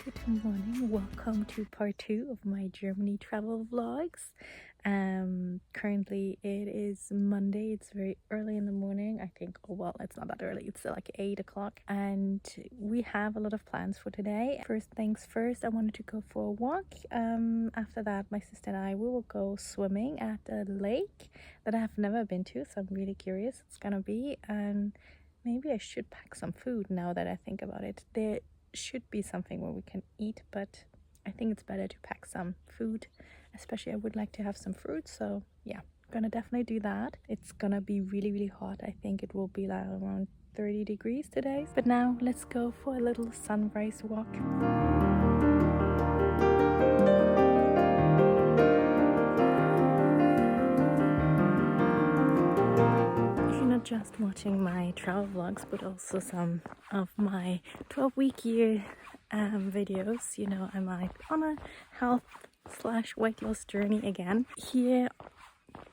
Good morning, welcome to part 2 of my Germany travel vlogs. Currently it is Monday, it's very early in the morning. I think, oh well, it's not that early, it's like 8 o'clock, and we have a lot of plans for today. First things first, I wanted to go for a walk. After that, my sister and I, we will go swimming at a lake that I have never been to, so I'm really curious it's gonna be. And maybe I should pack some food now that I think about it. There should be something where we can eat, but I think it's better to pack some food, especially I would like to have some fruit. So yeah, gonna definitely do that. It's gonna be really hot. I think it will be like around 30 degrees today. But now let's go for a little sunrise walk. Just watching my travel vlogs, but also some of my 12-week year videos. You know, I'm like on a health/weight loss journey again. Here,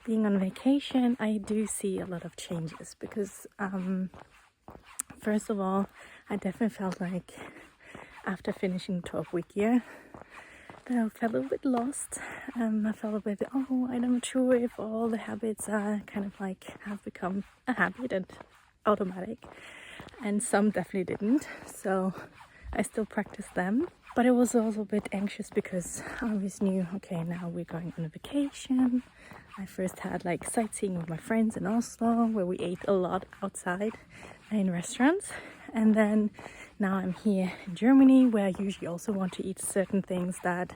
being on vacation, I do see a lot of changes because first of all, I definitely felt like after finishing 12-week year that I felt a little bit lost. I felt a bit, I'm not sure if all the habits are kind of like have become a habit and automatic, and some definitely didn't, so I still practice them. But I was also a bit anxious because I always knew, okay, now we're going on a vacation. I first had like sightseeing with my friends in Oslo, where we ate a lot outside in restaurants, and then now I'm here in Germany, where I usually also want to eat certain things that,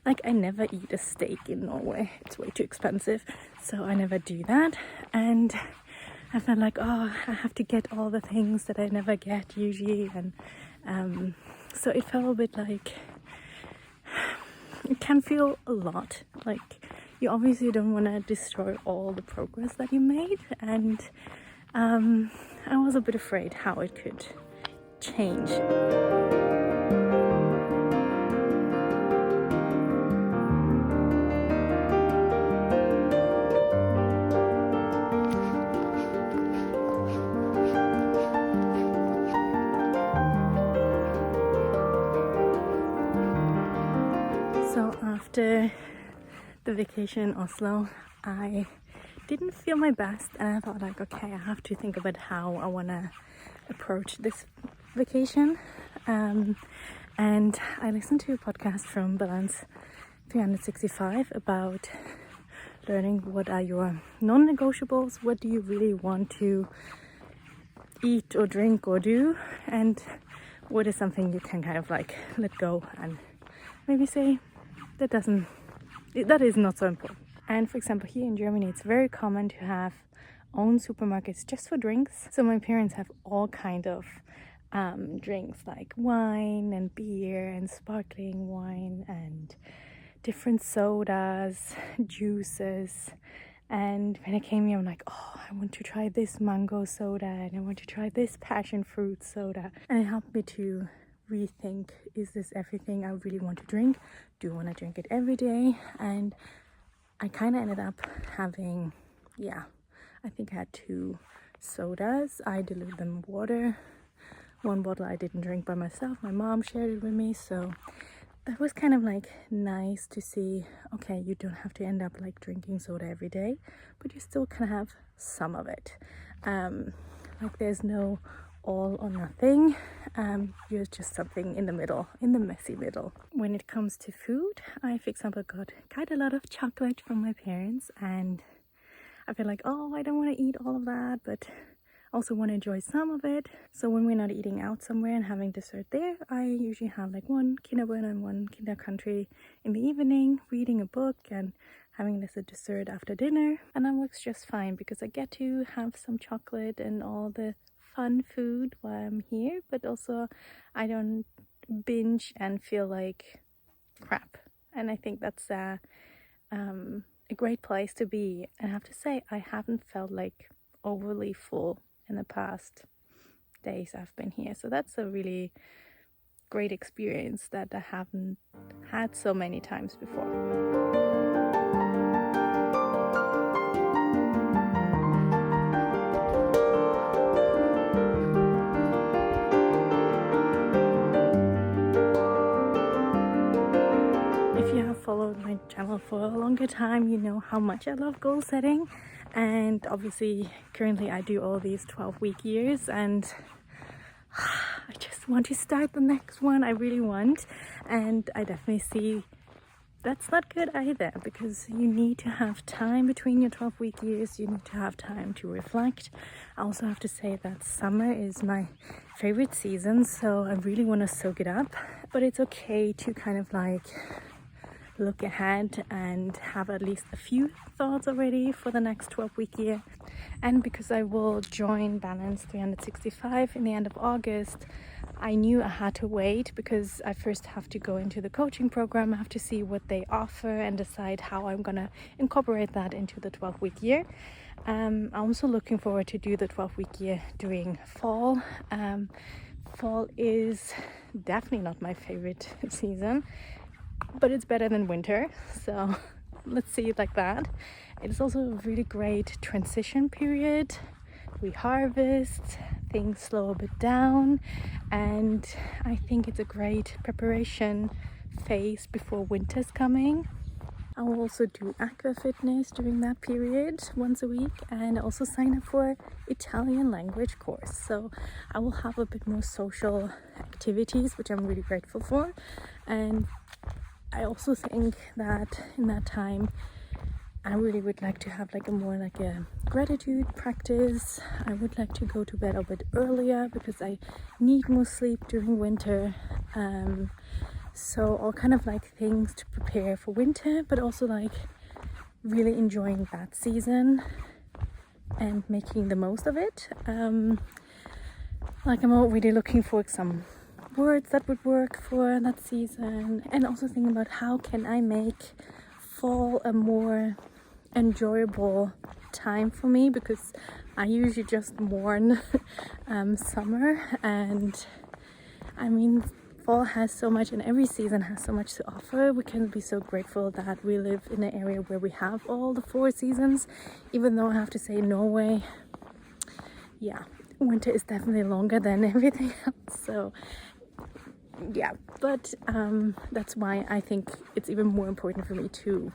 like, I never eat a steak in Norway. It's way too expensive, so I never do that. And I felt like, I have to get all the things that I never get usually. And so it felt a bit like, it can feel a lot. Like, you obviously don't want to destroy all the progress that you made. And I was a bit afraid how it could change. So after the vacation in Oslo, I didn't feel my best, and I thought like, okay, I have to think about how I want to approach this vacation. And I listened to a podcast from Balance 365 about learning what are your non-negotiables, what do you really want to eat or drink or do, and what is something you can kind of like let go and maybe say that is not so important. And for example, here in Germany, it's very common to have own supermarkets just for drinks. So my parents have all kind of drinks like wine and beer and sparkling wine and different sodas, juices. And when I came here, I'm like, I want to try this mango soda and I want to try this passion fruit soda. And it helped me to rethink, is this everything I really want to drink? Do I want to drink it every day? And I kind of ended up having, I think I had 2 sodas. I diluted them in water. 1 bottle I didn't drink by myself. My mom shared it with me. So that was kind of like nice to see, okay, you don't have to end up like drinking soda every day, but you still can have some of it. Like there's no all or nothing. You're just something in the middle, in the messy middle. When it comes to food, I, for example, got quite a lot of chocolate from my parents, and I feel like, I don't want to eat all of that, but also want to enjoy some of it. So when we're not eating out somewhere and having dessert there, I usually have like 1 Kinderbuena and 1 Kinder Country in the evening, reading a book and having this a dessert after dinner. And that works just fine because I get to have some chocolate and all the fun food while I'm here, but also I don't binge and feel like crap. And I think that's a great place to be. And I have to say, I haven't felt like overly full in the past days I've been here. So that's a really great experience that I haven't had so many times before. followed my channel for a longer time, you know how much I love goal setting. And obviously currently I do all these 12-week years, and I just want to start the next one. I really want, and I definitely see that's not good either, because you need to have time between your 12-week years. You need to have time to reflect. I also have to say that summer is my favorite season, so I really want to soak it up. But it's okay to kind of like look ahead and have at least a few thoughts already for the next 12-week year. And because I will join Balance 365 in the end of August, I knew I had to wait, because I first have to go into the coaching program. I have to see what they offer and decide how I'm gonna incorporate that into the 12-week year. I'm also looking forward to do the 12-week year during fall. Fall is definitely not my favorite season, but it's better than winter, so let's see it like that. It's also a really great transition period. We harvest, things slow a bit down, and I think it's a great preparation phase before winter's coming. I will also do aqua fitness during that period once a week, and also sign up for Italian language course. So I will have a bit more social activities, which I'm really grateful for. And I also think that in that time I really would like to have like a gratitude practice. I would like to go to bed a bit earlier because I need more sleep during winter. So all kind of like things to prepare for winter, but also like really enjoying that season and making the most of it. Like I'm already looking for some words that would work for that season, and also thinking about how can I make fall a more enjoyable time for me, because I usually just mourn summer, and I mean fall has so much, and every season has so much to offer. We can be so grateful that we live in an area where we have all the 4 seasons, even though I have to say Norway, yeah, winter is definitely longer than everything else. So yeah, but that's why I think it's even more important for me to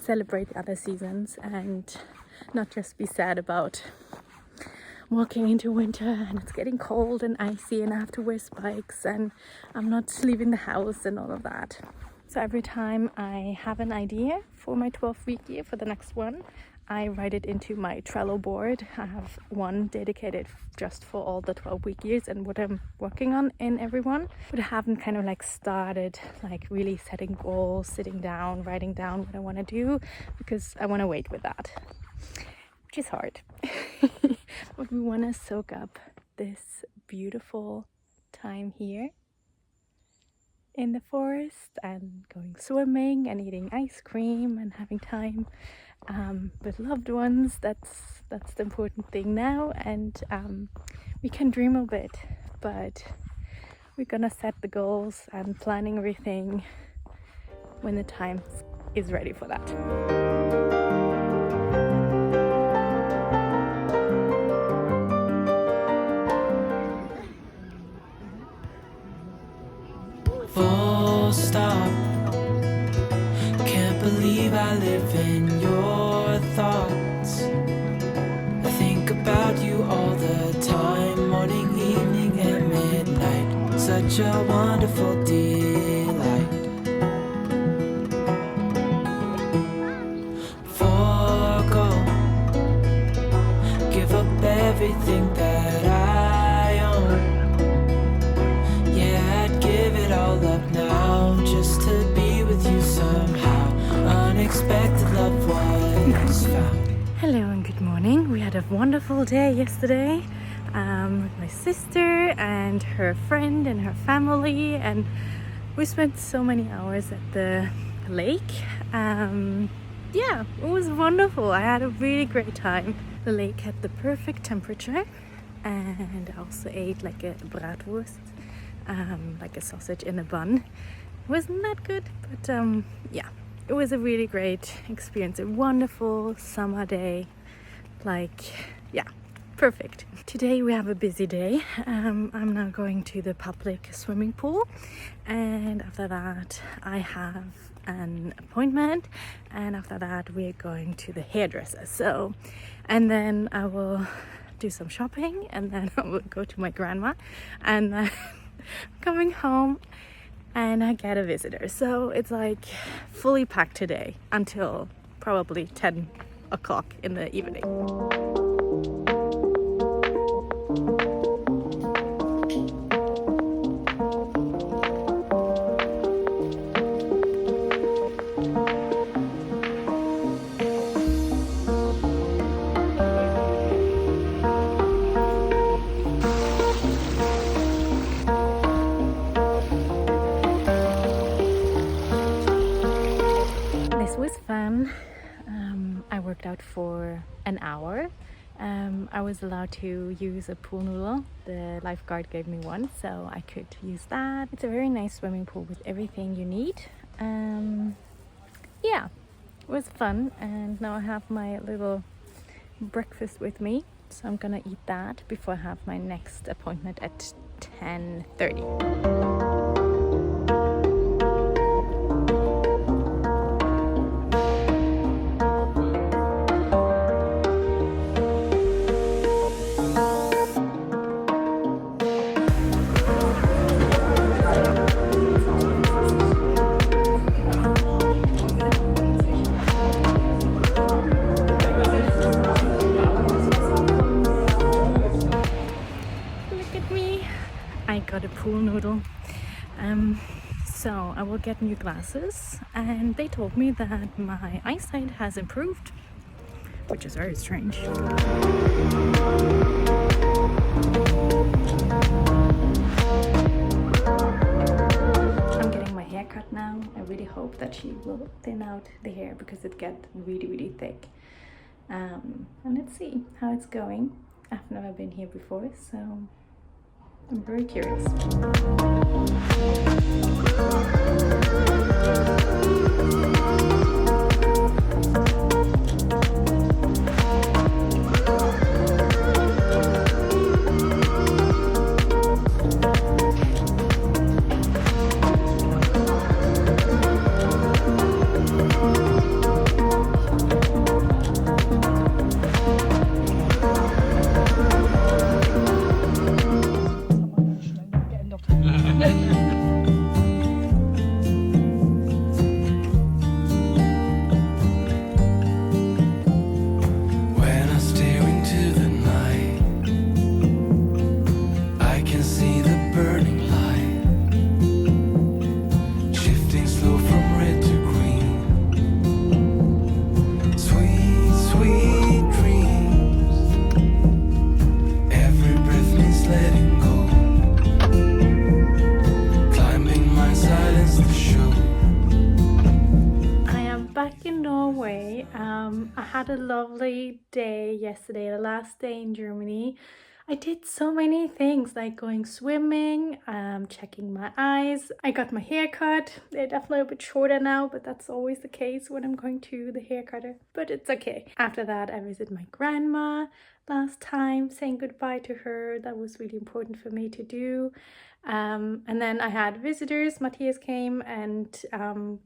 celebrate the other seasons and not just be sad about walking into winter and it's getting cold and icy and I have to wear spikes and I'm not leaving the house and all of that. So every time I have an idea for my 12-week year for the next one, I write it into my Trello board. I have one dedicated just for all the 12-week years and what I'm working on in every one. But I haven't kind of like started like really setting goals, sitting down, writing down what I want to do, because I want to wait with that, which is hard. But we want to soak up this beautiful time here in the forest and going swimming and eating ice cream and having time with loved ones. That's the important thing now, and we can dream a bit, but we're gonna set the goals and planning everything when the time is ready for that. Full stop. Can't believe I live in your thoughts. I think about you all the time, morning, evening, and midnight. Such a wonderful delight. Forgo, give up everything that I own. Yeah, I'd give it all up now just to be with you somehow. Unexpected love was found. Hello and good morning. We had a wonderful day yesterday with my sister and her friend and her family, and we spent so many hours at the lake. Yeah, it was wonderful. I had a really great time. The lake had the perfect temperature, and I also ate like a bratwurst, like a sausage in a bun. It wasn't that good, but yeah, it was a really great experience. A wonderful summer day. Like, yeah, Perfect. Today we have a busy day. I'm now going to the public swimming pool, and after that I have an appointment, and after that we're going to the hairdresser. So, and then I will do some shopping, and then I will go to my grandma, and then coming home and I get a visitor. So it's like fully packed today until probably 10 o'clock in the evening. Fun. I worked out for an hour. I was allowed to use a pool noodle. The lifeguard gave me one, so I could use that. It's a very nice swimming pool with everything you need. Yeah, it was fun, and now I have my little breakfast with me, so I'm gonna eat that before I have my next appointment at 10:30. I got a pool noodle. So I will get new glasses, and they told me that my eyesight has improved, which is very strange. I'm getting my hair cut now. I really hope that she will thin out the hair because it gets really thick. And let's see how it's going. I've never been here before, so I'm very curious. Norway. I had a lovely day yesterday, the last day in Germany. I did so many things like going swimming, checking my eyes. I got my hair cut. They're definitely a bit shorter now, but that's always the case when I'm going to the hair cutter. But it's okay. After that, I visited my grandma last time, saying goodbye to her. That was really important for me to do. And then I had visitors. Matthias came, and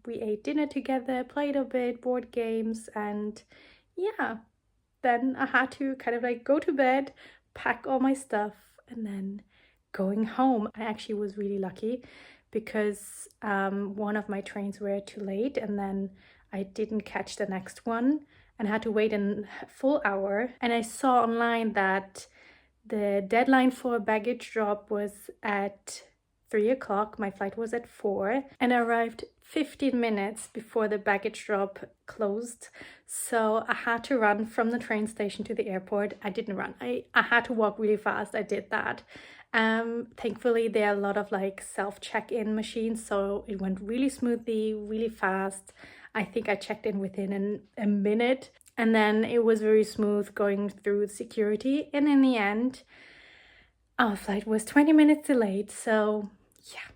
we ate dinner together, played a bit, board games, and yeah, then I had to kind of like go to bed, pack all my stuff, and then going home. I actually was really lucky because one of my trains were too late, and then I didn't catch the next one and had to wait a full hour. And I saw online that the deadline for a baggage drop was at 3 o'clock. My flight was at 4, and I arrived 15 minutes before the baggage drop closed. So I had to run from the train station to the airport. I didn't run. I had to walk really fast. I did that. Thankfully, there are a lot of like self check-in machines, so it went really smoothly, really fast. I think I checked in within a minute. And then it was very smooth going through security. And in the end, our flight was 20 minutes delayed. So yeah,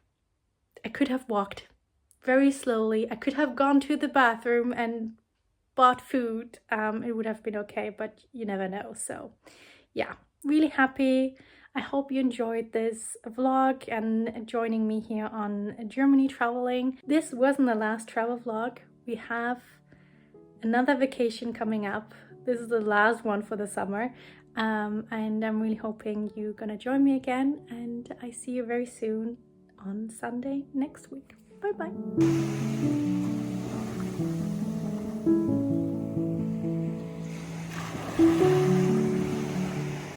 I could have walked very slowly. I could have gone to the bathroom and bought food. It would have been okay, but you never know. So yeah, really happy. I hope you enjoyed this vlog and joining me here on Germany traveling. This wasn't the last travel vlog. We have another vacation coming up. This is the last one for the summer. And I'm really hoping you're gonna join me again, and I see you very soon on Sunday next week. Bye bye.